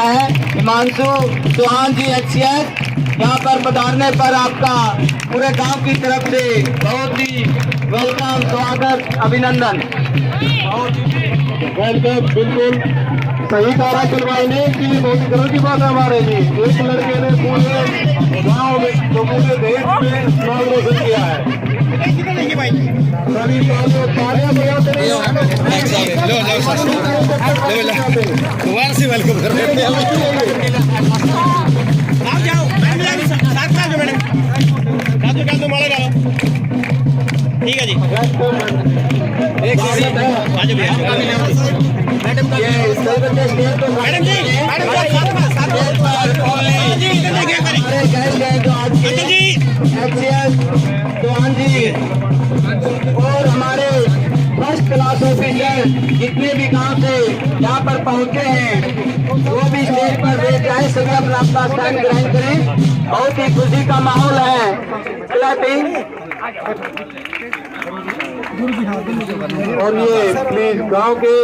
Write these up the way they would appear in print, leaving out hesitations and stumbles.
किया है हिमांशु चौहान जी HCS। यहाँ पर पधारने पर आपका पूरे गांव की तरफ से बहुत ही वेलकम, स्वागत, अभिनंदन। वेलकम। बिल्कुल सही तारा चलवाने की बहुत गर्व की बात है हमारे लिए। एक लड़के ने पूरे गांव में तो पूरे देश में नाम रोशन किया है। सभी तालियां बजाते रहे। दोबारा से वेलकम कर रहे हैं। आप जाओ साथ में मैडम डाल दो माला डालो। ठीक है जी। मैडम जी चौहान जी और हमारे फर्स्ट क्लास ऑफिसर जितने भी गांव से यहाँ पर पहुँचे हैं वो भी स्टेज पर बैठ जाए, सभी अपना अपना स्थान ग्रहण करें। बहुत ही खुशी का माहौल है। क्लैपिंग। और ये प्लीज गांव के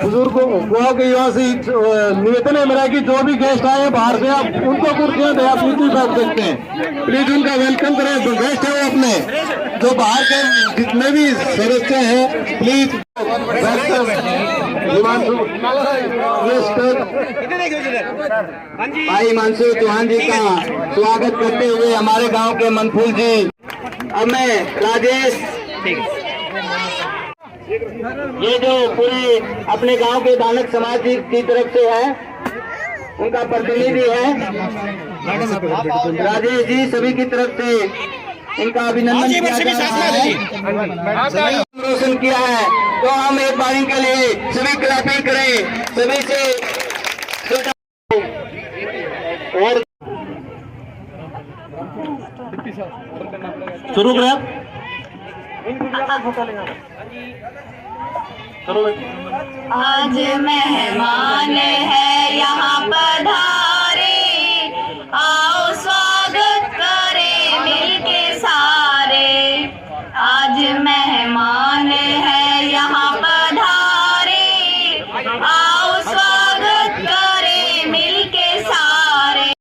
बुजुर्गों, गांव के युवा से निवेदन है मेरा कि जो भी गेस्ट आए हैं बाहर से, आप उनको कुर्सियां दे, आप नीचे बैठ सकते हैं। प्लीज उनका वेलकम करें। जो गेस्ट है वो अपने, जो बाहर के जितने भी सदस्य हैं, प्लीज भाई हिमांशु चौहान जी का स्वागत करते हुए हमारे गांव के मनफूल जी। अब मैं राजेश, ये जो पूरे अपने गांव के दानक समाज की तरफ से है, उनका प्रतिनिधि है राजेश जी, सभी की तरफ से इनका अभिनंदन किया जा रहा है। रोशन किया है तो हम एक बार इनके लिए सभी क्लैपिंग करें, सभी से। और शुरू करें। आज मेहमान है यहाँ पधारे, आओ स्वागत करे मिलके सारे। आज मेहमान है यहाँ पधारे, आओ स्वागत करे मिलके सारे।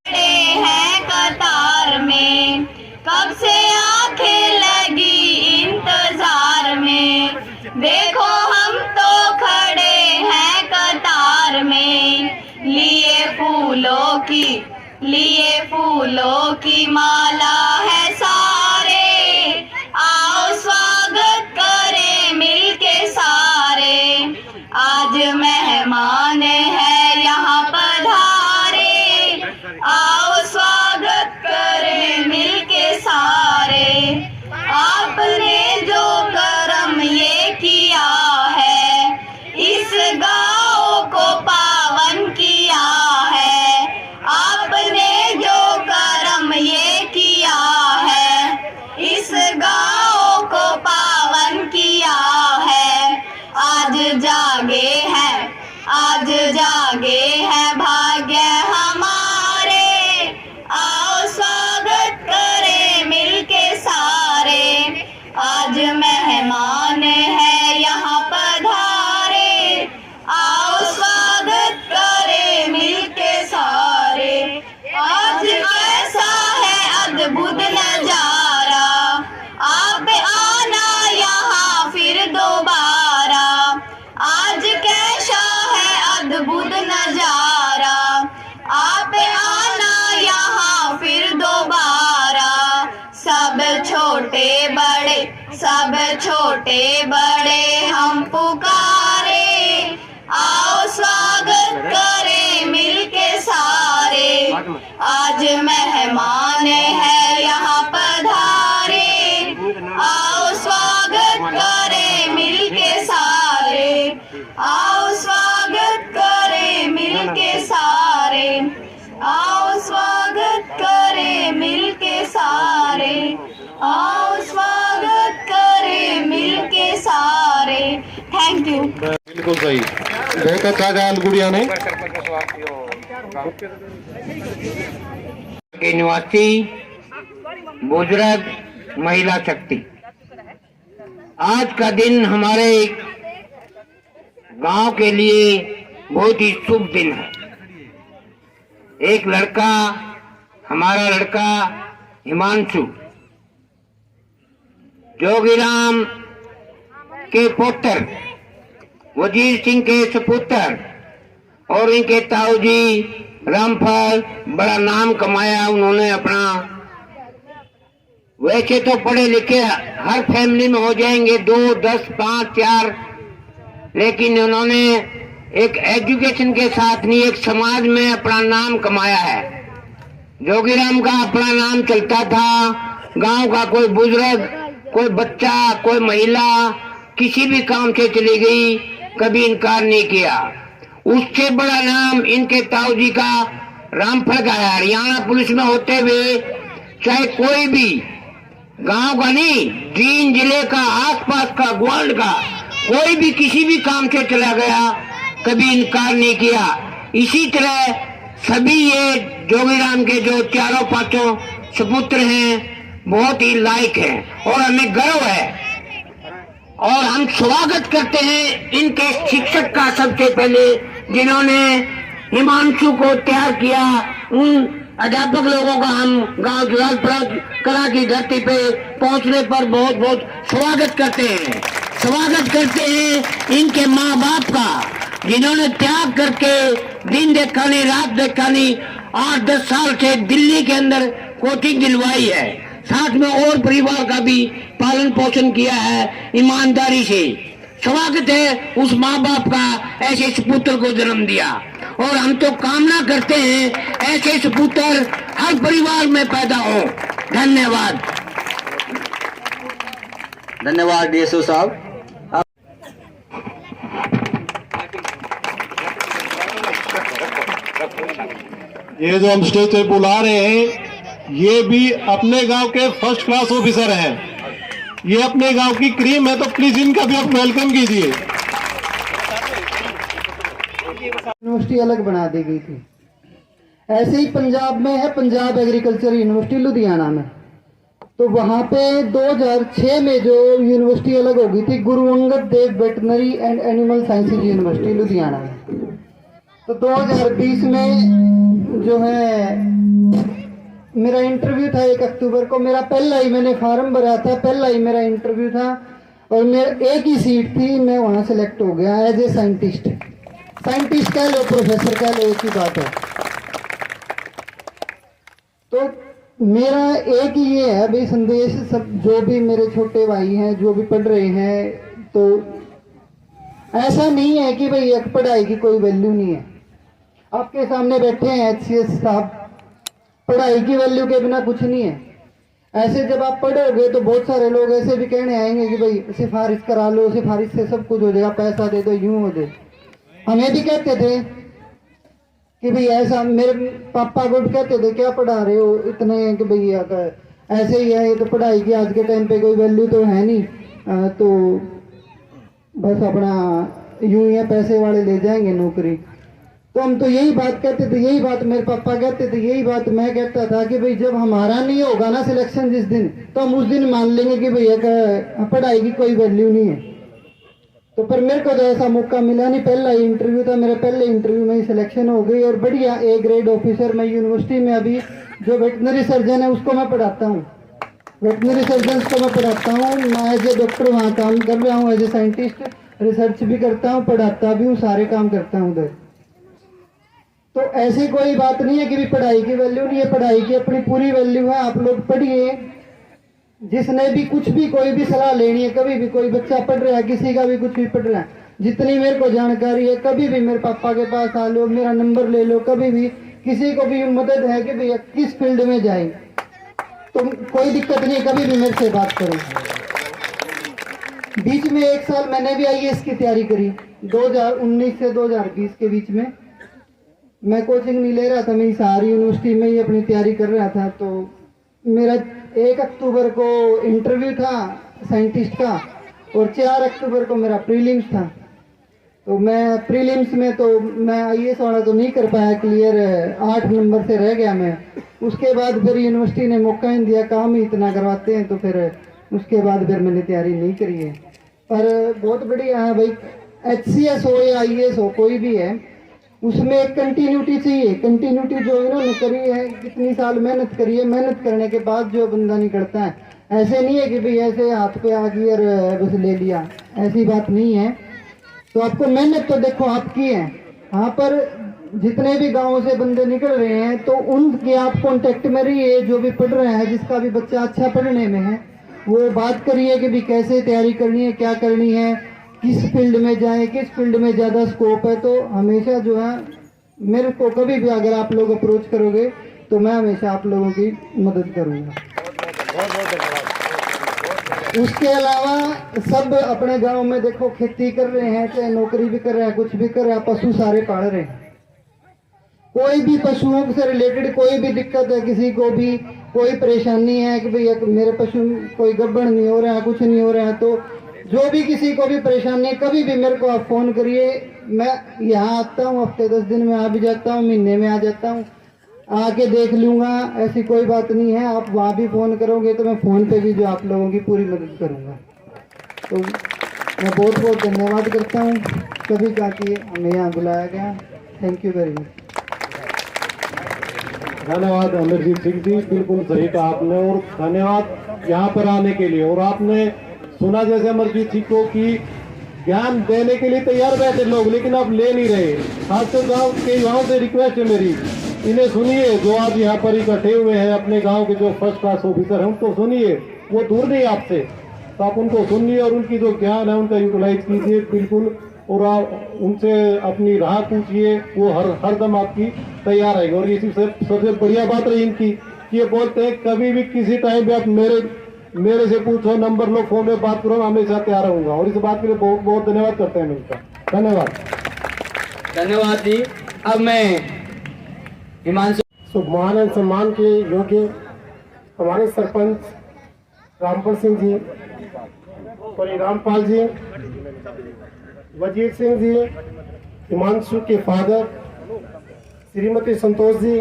हैं कतार में कब से आंखें लगी इंतजार में, देखो हम तो खड़े हैं कतार में। लिए फूलों की माला है सारे, आओ स्वागत करें मिलके सारे। आज मेहमान है यहाँ पधारे, आओ स्वागत करें मिलके सारे। आपने जो करम ये किया है, इस गाँव को पावन किया है। आपने जो करम ये किया है, इस गाँव को पावन किया है। आज जागे हैं भाग्य हमारे, आओ स्वागत करें मिलके सारे। आज मेहमान है यहाँ पधारे, आओ स्वागत करें मिलके सारे। आज ऐसा है अद्भुत नजारा, आप आना यहाँ फिर दोबारा। आज कैसा है अद्भुत नजारा, आप आना यहाँ फिर दोबारा। सब छोटे बड़े हम पुकारे, आओ स्वागत करें मिलके सारे। आज मेहमान है यहाँ पधारे, आओ स्वागत करें मिलके सारे। आओ स्वागत करें मिलके सारे, आओ स्वागत करें मिलके सारे। आओ स्वागत करें मिलके सारे। Thank you. बिल्कुल सही, बहुत अच्छा गाया गुड़िया ने। के निवासी बुजुर्ग महिला शक्ति, आज का दिन हमारे गांव के लिए बहुत ही शुभ दिन है। एक लड़का, हमारा लड़का हिमांशु, जोगीराम के पुत्र, वजीर सिंह के सपुत्र, और इनके ताऊ जी रामफल, बड़ा नाम कमाया उन्होंने अपना। वैसे तो पढ़े लिखे हर फैमिली में हो जाएंगे 2, 10, 5, 4, लेकिन उन्होंने एक एजुकेशन के साथ नहीं, एक समाज में अपना नाम कमाया है। जोगीराम का अपना नाम चलता था, गांव का कोई बुजुर्ग, कोई बच्चा, कोई महिला किसी भी काम से चली गई, कभी इनकार नहीं किया। उससे बड़ा नाम इनके ताऊ जी का रामफल का है। हरियाणा पुलिस में होते हुए चाहे कोई भी गांव का नहीं, जींद जिले का, आसपास का, ग्वाल्ड का कोई भी किसी भी काम से चला गया, कभी इनकार नहीं किया। इसी तरह सभी ये जोगीराम के जो चारों पांचों सपुत्र हैं बहुत ही लायक हैं और हमें गर्व है। और हम स्वागत करते हैं इनके शिक्षक का सबसे पहले, जिन्होंने हिमांशु को तैयार किया। उन अध्यापक लोगों का हम गांव जुलालपुरा कला की धरती पे पहुंचने पर बहुत बहुत स्वागत करते हैं। स्वागत करते हैं इनके माँ बाप का, जिन्होंने त्याग करके दिन देखा नहीं, रात देखा नहीं, 8-10 साल से दिल्ली के अंदर कोचिंग दिलवाई है, साथ में और परिवार का भी पालन पोषण किया है ईमानदारी से। स्वागत है उस माँ बाप का, ऐसे सपुत्र को जन्म दिया। और हम तो कामना करते हैं ऐसे सपुत्र हर परिवार में पैदा हो। धन्यवाद। धन्यवाद डीएसओ साहब। ये जो हम स्टेज पे बुला रहे हैं, ये भी अपने गांव के फर्स्ट क्लास ऑफिसर हैं। ये अपने गांव की क्रीम है, तो प्लीज इनका भी आप वेलकम कीजिए। यूनिवर्सिटी अलग बना दी गई थी। ऐसे ही पंजाब में है पंजाब एग्रीकल्चर यूनिवर्सिटी लुधियाना में, तो वहाँ पे 2006 में जो यूनिवर्सिटी अलग हो गई थी, Guru Angad Dev veterinary and animal sciences university Ludhiana में। तो 2020 में जो है मेरा इंटरव्यू था 1 अक्टूबर को। मेरा पहला ही मैंने फॉर्म भरा था, पहला ही मेरा इंटरव्यू था और मेरा एक ही सीट थी, मैं वहाँ सेलेक्ट हो गया एज ए साइंटिस्ट। साइंटिस्ट कह लो, प्रोफेसर कह लो, एक ही बात है। तो मेरा एक ही ये है भाई संदेश, सब जो भी मेरे छोटे भाई हैं जो भी पढ़ रहे हैं, तो ऐसा नहीं है कि भाई एक पढ़ाई की कोई वैल्यू नहीं है। आपके सामने बैठे हैं HCS साहब, पढ़ाई की वैल्यू के बिना कुछ नहीं है। ऐसे जब आप पढ़ोगे तो बहुत सारे लोग ऐसे भी कहने आएंगे कि भाई सिफारिश करा लो, सिफारिश से सब कुछ हो जाएगा, पैसा दे दो, यूं हो जाए। हमें भी कहते थे कि भाई ऐसा, मेरे पापा को भी कहते थे क्या पढ़ा रहे हो इतने, कि भैया ऐसे ही है, ये तो पढ़ाई की आज के टाइम पे कोई वैल्यू तो है नहीं, तो बस अपना यूं ही है, पैसे वाले ले जाएंगे नौकरी। तो हम तो यही बात कहते थे, यही बात मेरे पापा कहते थे, यही बात मैं कहता था कि भाई जब हमारा नहीं होगा ना सिलेक्शन जिस दिन, तो हम उस दिन मान लेंगे कि भैया पढ़ाई की कोई वैल्यू नहीं है। तो पर मेरे को तो ऐसा मौका मिला नहीं, पहला ही इंटरव्यू था मेरा, पहले इंटरव्यू में ही सिलेक्शन हो गई और बढ़िया A ग्रेड ऑफिसर। मैं यूनिवर्सिटी में अभी जो वेटनरी सर्जन है उसको मैं पढ़ाता हूँ, वेटनरी सर्जन को मैं पढ़ाता हूँ। मैं एज ए डॉक्टर वहाँ काम कर रहा हूँ, एज ए साइंटिस्ट रिसर्च भी करता हूँ, पढ़ाता भी हूँ, सारे काम करता हूँ उधर। तो ऐसी कोई बात नहीं है कि भी पढ़ाई की वैल्यू नहीं है, पढ़ाई की अपनी पूरी वैल्यू है। आप लोग पढ़िए, जिसने भी कुछ भी कोई भी सलाह लेनी है, कभी भी कोई बच्चा पढ़ रहा है, किसी का भी कुछ भी पढ़ रहा है, जितनी मेरे को जानकारी है, कभी भी मेरे पापा के पास आ लो, मेरा नंबर ले लो, कभी भी किसी को भी मदद है कि भैया किस फील्ड में जाए, तो कोई दिक्कत नहीं, कभी भी मेरे से बात करो। बीच में 1 साल मैंने भी IAS की तैयारी करी, 2019 से 2020 के बीच में। मैं कोचिंग नहीं ले रहा था, मैं सारी यूनिवर्सिटी में ही अपनी तैयारी कर रहा था। तो मेरा 1 अक्टूबर को इंटरव्यू था साइंटिस्ट का और 4 अक्टूबर को मेरा प्रीलिम्स था। तो मैं प्रीलिम्स में तो मैं IAS वाला तो नहीं कर पाया क्लियर, 8 नंबर से रह गया मैं। उसके बाद फिर यूनिवर्सिटी ने मौका ही दिया, काम ही इतना करवाते हैं, तो फिर उसके बाद फिर मैंने तैयारी नहीं करी है। पर बहुत बढ़िया है भाई, HCS हो या IAS हो, कोई भी है, उसमें एक कंटिन्यूटी चाहिए। कंटिन्यूटी जो इन्होंने करी है, कितनी साल मेहनत करी है, मेहनत करने के बाद जो बंदा निकलता है, ऐसे नहीं है कि भाई ऐसे हाथ पे आ गई और बस ले लिया, ऐसी बात नहीं है। तो आपको मेहनत तो देखो आपकी है। यहाँ पर जितने भी गांवों से बंदे निकल रहे हैं तो उनके आप कांटेक्ट में रहिए, जो भी पढ़ रहे हैं, जिसका भी बच्चा अच्छा पढ़ने में है वो बात करिए कि भी कैसे तैयारी करनी है, क्या करनी है, किस फील्ड में जाए, किस फील्ड में ज़्यादा स्कोप है। तो हमेशा जो है मेरे को कभी भी अगर आप लोग अप्रोच करोगे तो मैं हमेशा आप लोगों की मदद करूँगा। उसके अलावा सब अपने गांव में देखो खेती कर रहे हैं, चाहे नौकरी भी कर रहे हैं, कुछ भी कर रहे हैं, पशु सारे पाल रहे हैं। कोई भी पशुओं से रिलेटेड कोई भी दिक्कत है, किसी को भी कोई परेशानी है कि भाई मेरे पशु कोई गड़बड़ नहीं हो रहा है, कुछ नहीं हो रहा है, तो जो भी किसी को भी परेशानी है कभी भी मेरे को आप फोन करिए। मैं यहाँ आता हूँ, हफ्ते 10 दिन में आ भी जाता हूँ, महीने में आ जाता हूँ, आके देख लूँगा, ऐसी कोई बात नहीं है। आप वहाँ भी फ़ोन करोगे तो मैं फ़ोन पे भी जो आप लोगों की पूरी मदद करूँगा। तो मैं बहुत बहुत धन्यवाद करता हूँ सभी का कि हमें यहाँ बुलाया गया। Thank you very much. धन्यवाद अमरजीत सिंह जी, बिल्कुल सही कहा आपने, और धन्यवाद यहाँ पर आने के लिए। और आपने सुना जैसे अमरजीत सिंह को कि ज्ञान देने के लिए तैयार बैठे लोग, लेकिन आप ले नहीं रहे। खासकर गाँव के युवाओं से रिक्वेस्ट है मेरी, इन्हें सुनिए। जो आज यहाँ पर इकट्ठे हुए हैं अपने गांव के जो फर्स्ट क्लास ऑफिसर हैं उनको सुनिए, वो दूर नहीं आपसे, तो आप उनको सुनिए और उनकी जो ज्ञान है उनका यूटिलाइज कीजिए बिल्कुल, और आप उनसे अपनी राह पूछिए, वो हरदम आपकी तैयार रहेगी। और इसी सबसे बढ़िया बात रही इनकी, ये बोलते हैं कभी भी किसी टाइम भी आप मेरे से पूछो, नंबर लो, फोन में बात करो, हमेशा तैयार रहूंगा। और इस बात के लिए बहुत बहुत धन्यवाद करते हैं इनका। धन्यवाद। धन्यवाद जी। अब मैं हिमांशु सम्मान एवं सम्मान के योग्य हमारे सरपंच रामपुर सिंह जी, रामपाल जी, वजीर सिंह जी, हिमांशु के फादर श्रीमती संतोष जी,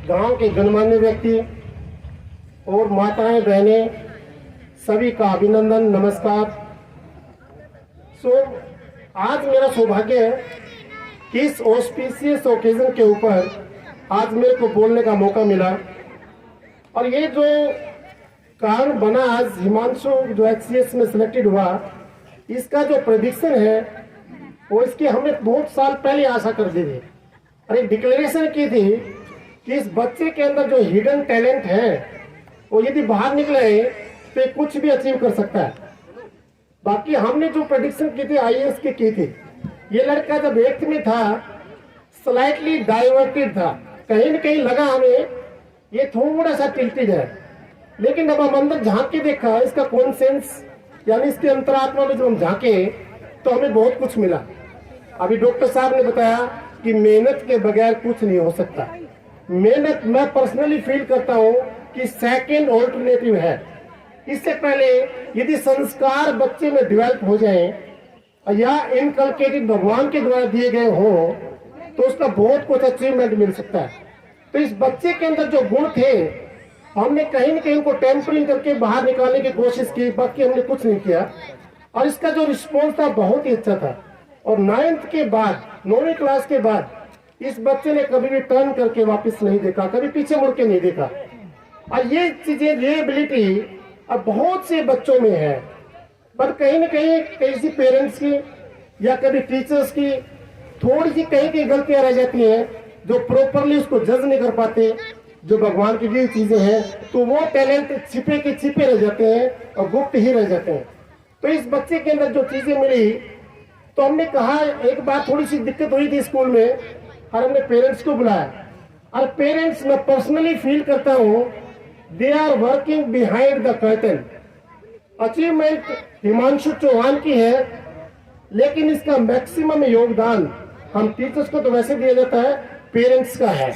गांव के गणमान्य व्यक्ति और माताएं बहनें, सभी का अभिनंदन, नमस्कार। आज मेरा सौभाग्य है कि इस ऑस्पिशियस ओकेजन के ऊपर आज मेरे को बोलने का मौका मिला। और ये जो कारण बना आज हिमांशु जो HCS में सिलेक्टेड हुआ, इसका जो प्रेडिक्शन है वो इसकी हमने बहुत साल पहले आशा कर दी थी और एक डिक्लेरेशन की थी कि इस बच्चे के अंदर जो हिडन टैलेंट है वो यदि बाहर निकले तो कुछ भी अचीव कर सकता है। बाकी हमने जो प्रेडिक्शन की थी IAS की थी, ये लड़का जब 8th में था स्लाइटली डाइवर्टेड था, कहीं न कहीं लगा हमें ये थोड़ा सा टिल्टेड है, लेकिन जब हम अंदर झांक के देखा, इसका कॉन्सेंस यानी इसके अंतरात्मा में जब हम झांके तो हमें बहुत कुछ मिला। अभी डॉक्टर साहब ने बताया कि मेहनत के बगैर कुछ नहीं हो सकता। मेहनत मैं पर्सनली फील करता हूँ कि सेकेंड ऑल्टरनेटिव है। इससे पहले यदि संस्कार बच्चे में डेवलप हो जाए या इनकलकेटेड भगवान के द्वारा दिए गए हो तो उसका बहुत कुछ अचीवमेंट मिल सकता है। तो इस बच्चे के अंदर जो गुण थे, हमने कहीं न कहीं उनको टेम्परिंग करके बाहर निकालने की कोशिश की, बाकी हमने कुछ नहीं किया। और इसका जो रिस्पॉन्स था बहुत ही अच्छा था। और 9th के बाद, 9वीं क्लास के बाद इस बच्चे ने कभी भी टर्न करके वापस नहीं देखा, कभी पीछे मुड़ के नहीं देखा। और ये चीजें, ये एबिलिटी अब बहुत से बच्चों में है, पर कहीं न कहीं किसी पेरेंट्स की या कभी टीचर्स की थोड़ी सी कहीं गलतियां रह जाती हैं, जो प्रॉपरली उसको जज नहीं कर पाते। जो भगवान की दी चीजें हैं तो वो टैलेंट छिपे के छिपे रह जाते हैं और गुप्त ही रह जाते हैं। तो इस बच्चे के अंदर जो चीजें मिली, तो हमने कहा, एक बार थोड़ी सी दिक्कत हुई थी स्कूल में और हमने पेरेंट्स को बुलाया। और पेरेंट्स, मैं पर्सनली फील करता हूँ, they are working behind the curtain. Achievement Himanshu Chauhan की है, लेकिन इसका मैक्सिमम योगदान हम टीचर्स को तो वैसे दिया जाता है, पेरेंट्स का है।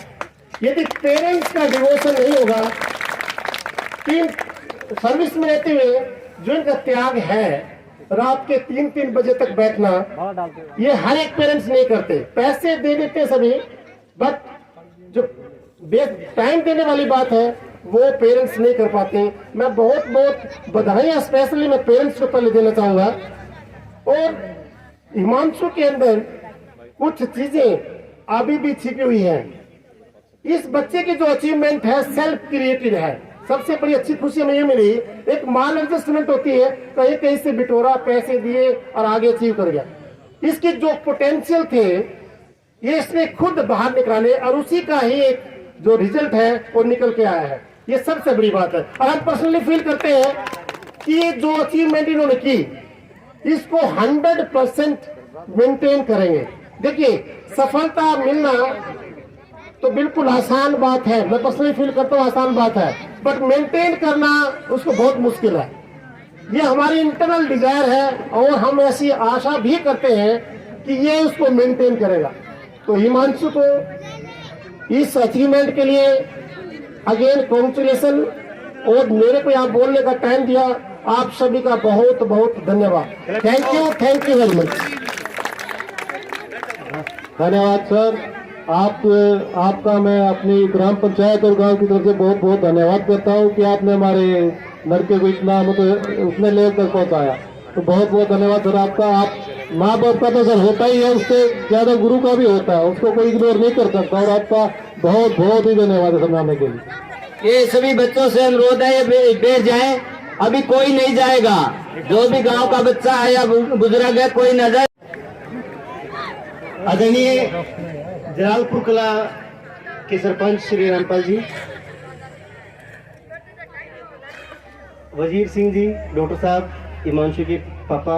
यदि पेरेंट्स का डिवोशन नहीं होगा, टीम सर्विस में रहते हुए जो इनका त्याग है, रात के 3-3 बजे तक बैठना, ये हर एक पेरेंट्स नहीं करते। पैसे दे देते सभी, बट जो टाइम देने वाली बात है वो पेरेंट्स नहीं कर पाते। मैं बहुत बहुत बधाइयां स्पेशली मैं पेरेंट्स को पहले देना चाहूंगा। और हिमांशु के अंदर कुछ चीजें अभी भी छिपी हुई हैं। इस बच्चे की जो अचीवमेंट है सेल्फ क्रिएटेड है। सबसे बड़ी अच्छी खुशी हमें ये मिली, एक मान एडजस्टमेंट होती है, कहीं कहीं से बिटोरा, पैसे दिए और आगे अचीव कर गया। इसके जो पोटेंशियल थे ये इसने खुद बाहर निकाले और उसी का ही एक जो रिजल्ट है वो निकल के आया है। ये सबसे बड़ी बात है। और हम पर्सनली फील करते हैं कि ये जो अचीवमेंट इन्होंने की इसको 100% मेंटेन करेंगे। देखिए, सफलता मिलना तो बिल्कुल आसान बात है, मैं पर्सनली फील करता हूँ आसान बात है, बट मेंटेन करना उसको बहुत मुश्किल है। ये हमारी इंटरनल डिजायर है और हम ऐसी आशा भी करते हैं कि ये उसको मेंटेन करेगा। तो हिमांशु को इस अचीवमेंट के लिए अगेन कॉन्ग्रेचुलेशन, और मेरे को यहाँ बोलने का टाइम दिया, आप सभी का बहुत बहुत धन्यवाद। Thank you very much. धन्यवाद सर। आपका मैं अपनी ग्राम पंचायत और गांव की तरफ से बहुत बहुत धन्यवाद करता हूं कि आपने हमारे लड़के को इतना मतलब उतने लेवल तक पहुंचाया। तो बहुत बहुत धन्यवाद सर आपका। आप माँ बाप का तो सर होता ही है, उससे ज्यादा गुरु का भी होता है, उसको कोई इग्नोर नहीं कर सकता। और आपका बहुत बहुत ही धन्यवाद है समझाने के लिए। ये सभी बच्चों से अनुरोध है ये बैठ जाए, अभी कोई नहीं जाएगा। जो भी गांव का बच्चा है या बुजुर्ग है कोई न जाए। आदरणीय जलालपुर कला के सरपंच श्री रामपाल जी, वजीर सिंह जी, डॉक्टर साहब, हिमांशु के पापा,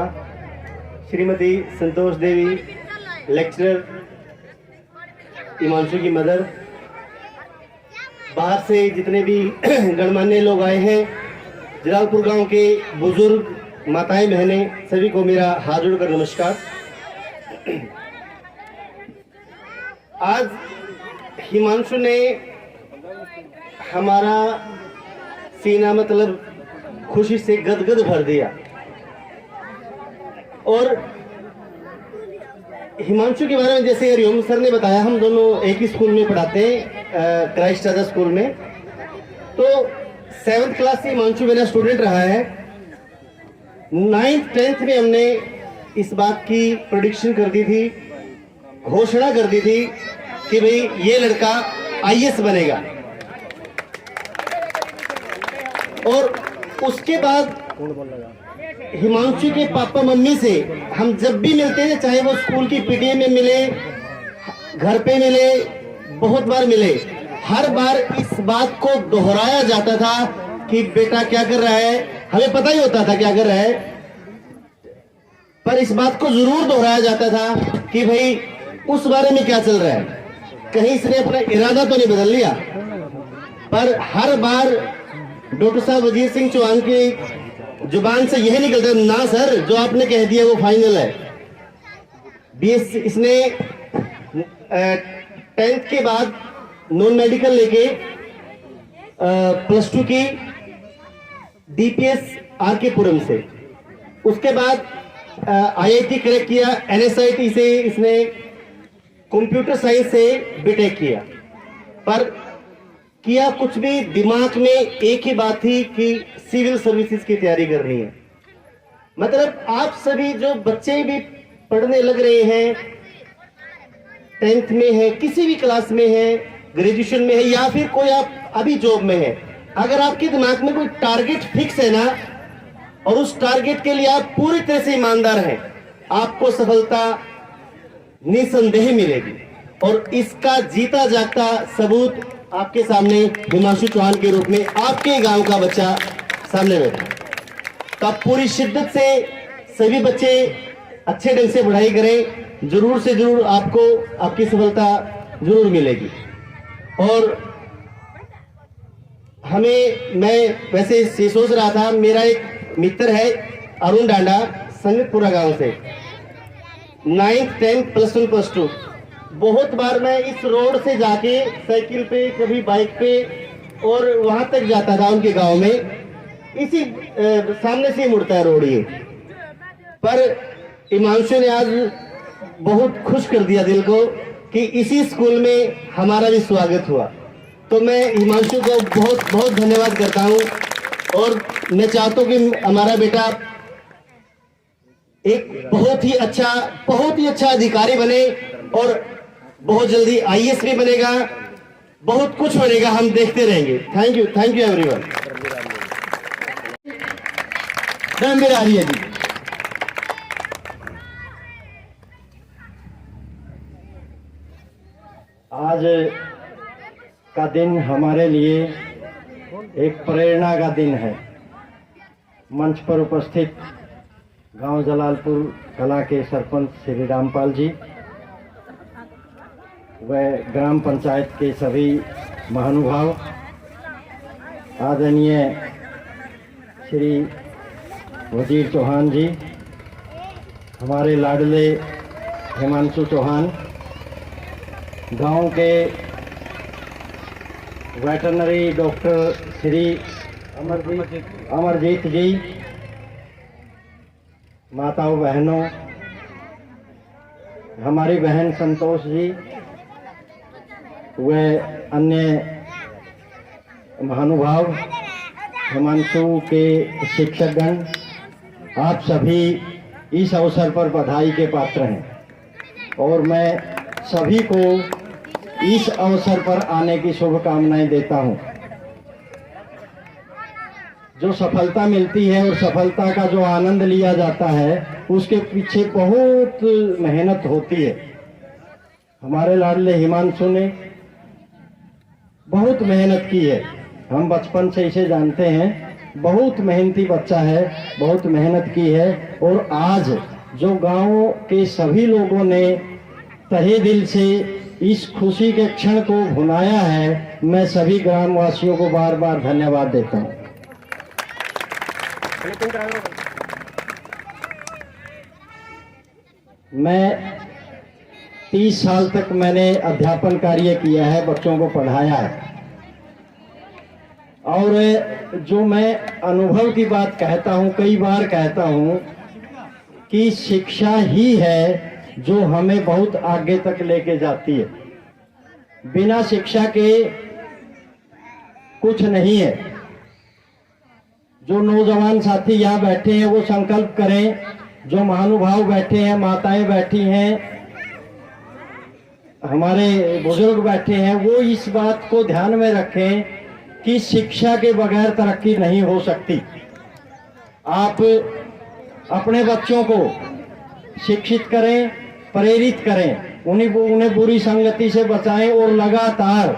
श्रीमती संतोष देवी, लेक्चरर, हिमांशु की मदर, बाहर से जितने भी गणमान्य लोग आए हैं, जलालपुर गांव के बुजुर्ग, माताएं, बहनें, सभी को मेरा हाथ जोड़कर नमस्कार। आज हिमांशु ने हमारा सीना मतलब खुशी से गदगद भर दिया। और हिमांशु के बारे में जैसे हरिओम सर ने बताया, हम दोनों एक ही स्कूल में पढ़ाते हैं, क्राइस्ट राजा स्कूल में। तो 7th क्लास से हिमांशु मेरा स्टूडेंट रहा है। 9th 10th में हमने इस बात की प्रेडिक्शन कर दी थी, घोषणा कर दी थी कि भाई ये लड़का IAS बनेगा। और उसके बाद हिमांशु के पापा मम्मी से हम जब भी मिलते थे, चाहे वो स्कूल की PTA में मिले, घर पे मिले, बहुत बार मिले, हर बार इस बात को दोहराया जाता था कि बेटा क्या कर रहा है। हमें पता ही होता था क्या कर रहा है, पर इस बात को जरूर दोहराया जाता था कि भाई उस बारे में क्या चल रहा है, कहीं इसने अपना इरादा तो नहीं बदल लिया। पर हर बार डॉक्टर साहब वजीर सिंह चौहान की जुबान से यही निकलता, ना सर, जो आपने कह दिया वो फाइनल है। BS इसने 10th के बाद नॉन मेडिकल लेके +2 की DPS RK पुरम से, उसके बाद IIT क्रैक किया, NSIT से इसने कंप्यूटर साइंस से बीटेक किया। पर किया कुछ भी, दिमाग में एक ही बात थी कि सिविल सर्विसेज की तैयारी करनी है। मतलब आप सभी जो बच्चे भी पढ़ने लग रहे हैं, 10th में है, किसी भी क्लास में है, ग्रेजुएशन में है, या फिर कोई आप अभी जॉब में है, अगर आपके दिमाग में कोई टारगेट फिक्स है ना, और उस टारगेट के लिए आप पूरी तरह से ईमानदार हैं, आपको सफलता निसंदेह मिलेगी। और इसका जीता जागता सबूत आपके सामने हिमांशु चौहान के रूप में आपके गांव का बच्चा सामने बैठा। तो आप पूरी शिद्दत से सभी बच्चे अच्छे ढंग से पढ़ाई करें, जरूर से जरूर आपको आपकी सफलता जरूर मिलेगी। और मैं वैसे ये सोच रहा था, मेरा एक मित्र है अरुण डांडा, संगतपुरा गांव से, 9th 10th +1 +2, बहुत बार मैं इस रोड से जाके साइकिल पे, कभी बाइक पे, और वहां तक जाता था उनके गांव में। इसी सामने से ही मुड़ता है रोड ये। पर हिमांशु ने आज बहुत खुश कर दिया दिल को कि इसी स्कूल में हमारा भी स्वागत हुआ। तो मैं हिमांशु को बहुत बहुत धन्यवाद करता हूं, और मैं चाहता हूं कि हमारा बेटा एक बहुत ही अच्छा अधिकारी बने, और बहुत जल्दी IAS भी बनेगा, बहुत कुछ बनेगा, हम देखते रहेंगे। Thank you everyone. Ranbir Arya ji. आज का दिन हमारे लिए एक प्रेरणा का दिन है। मंच पर उपस्थित गांव जलालपुर कला के सरपंच श्री रामपाल जी व ग्राम पंचायत के सभी महानुभाव, आदरणीय श्री वजीर चौहान जी, हमारे लाडले हिमांशु चौहान, गांव के वेटरनरी डॉक्टर श्री अमरजीत जी, माताओं बहनों, हमारी बहन संतोष जी व अन्य महानुभाव, हिमांशु के शिक्षकगण, आप सभी इस अवसर पर बधाई के पात्र हैं और मैं सभी को इस अवसर पर आने की शुभकामनाएं देता हूं। जो सफलता मिलती है और सफलता का जो आनंद लिया जाता है उसके पीछे बहुत मेहनत होती है। हमारे लाडले हिमांशु ने बहुत मेहनत की है, हम बचपन से इसे जानते हैं, बहुत मेहनती बच्चा है, बहुत मेहनत की है और आज जो गांव के सभी लोगों ने तहे दिल से इस खुशी के क्षण को भुनाया है, मैं सभी ग्रामवासियों को बार बार धन्यवाद देता हूं। मैं 30 साल तक मैंने अध्यापन कार्य किया है, बच्चों को पढ़ाया है और जो मैं अनुभव की बात कहता हूं, कई बार कहता हूं कि शिक्षा ही है जो हमें बहुत आगे तक लेके जाती है। बिना शिक्षा के कुछ नहीं है। जो नौजवान साथी यहाँ बैठे हैं वो संकल्प करें, जो महानुभाव बैठे हैं, माताएं बैठी हैं, हमारे बुजुर्ग बैठे हैं, वो इस बात को ध्यान में रखें कि शिक्षा के बगैर तरक्की नहीं हो सकती। आप अपने बच्चों को शिक्षित करें, प्रेरित करें, उन्हें बुरी संगति से बचाएं और लगातार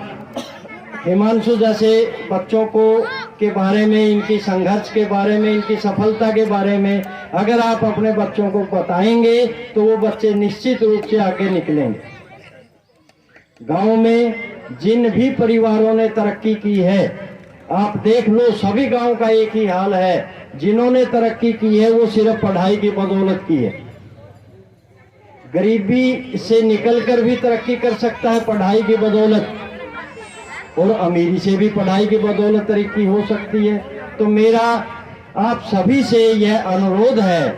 हिमांशु जैसे बच्चों को के बारे में, इनकी संघर्ष के बारे में, इनकी सफलता के बारे में अगर आप अपने बच्चों को बताएंगे तो वो बच्चे निश्चित रूप से आगे निकलेंगे। गांव में जिन भी परिवारों ने तरक्की की है, आप देख लो, सभी गांव का एक ही हाल है। जिन्होंने तरक्की की है वो सिर्फ पढ़ाई की बदौलत की है। गरीबी से निकलकर भी तरक्की कर सकता है पढ़ाई की बदौलत, और अमीरी से भी पढ़ाई की बदौलत तरक्की हो सकती है। तो मेरा आप सभी से यह अनुरोध है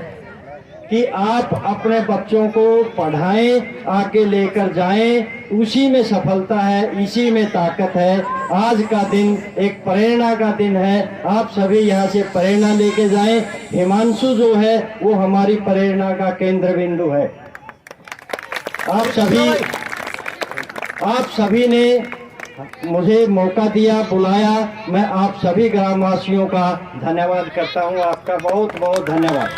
कि आप अपने बच्चों को पढ़ाएं, आके लेकर जाएं, उसी में सफलता है, इसी में ताकत है। आज का दिन एक प्रेरणा का दिन है, आप सभी यहाँ से प्रेरणा लेके जाएं। हिमांशु जो है वो हमारी प्रेरणा का केंद्र बिंदु है। आप सभी ने मुझे मौका दिया, बुलाया, मैं आप सभी ग्रामवासियों का धन्यवाद करता हूँ। आपका बहुत बहुत धन्यवाद।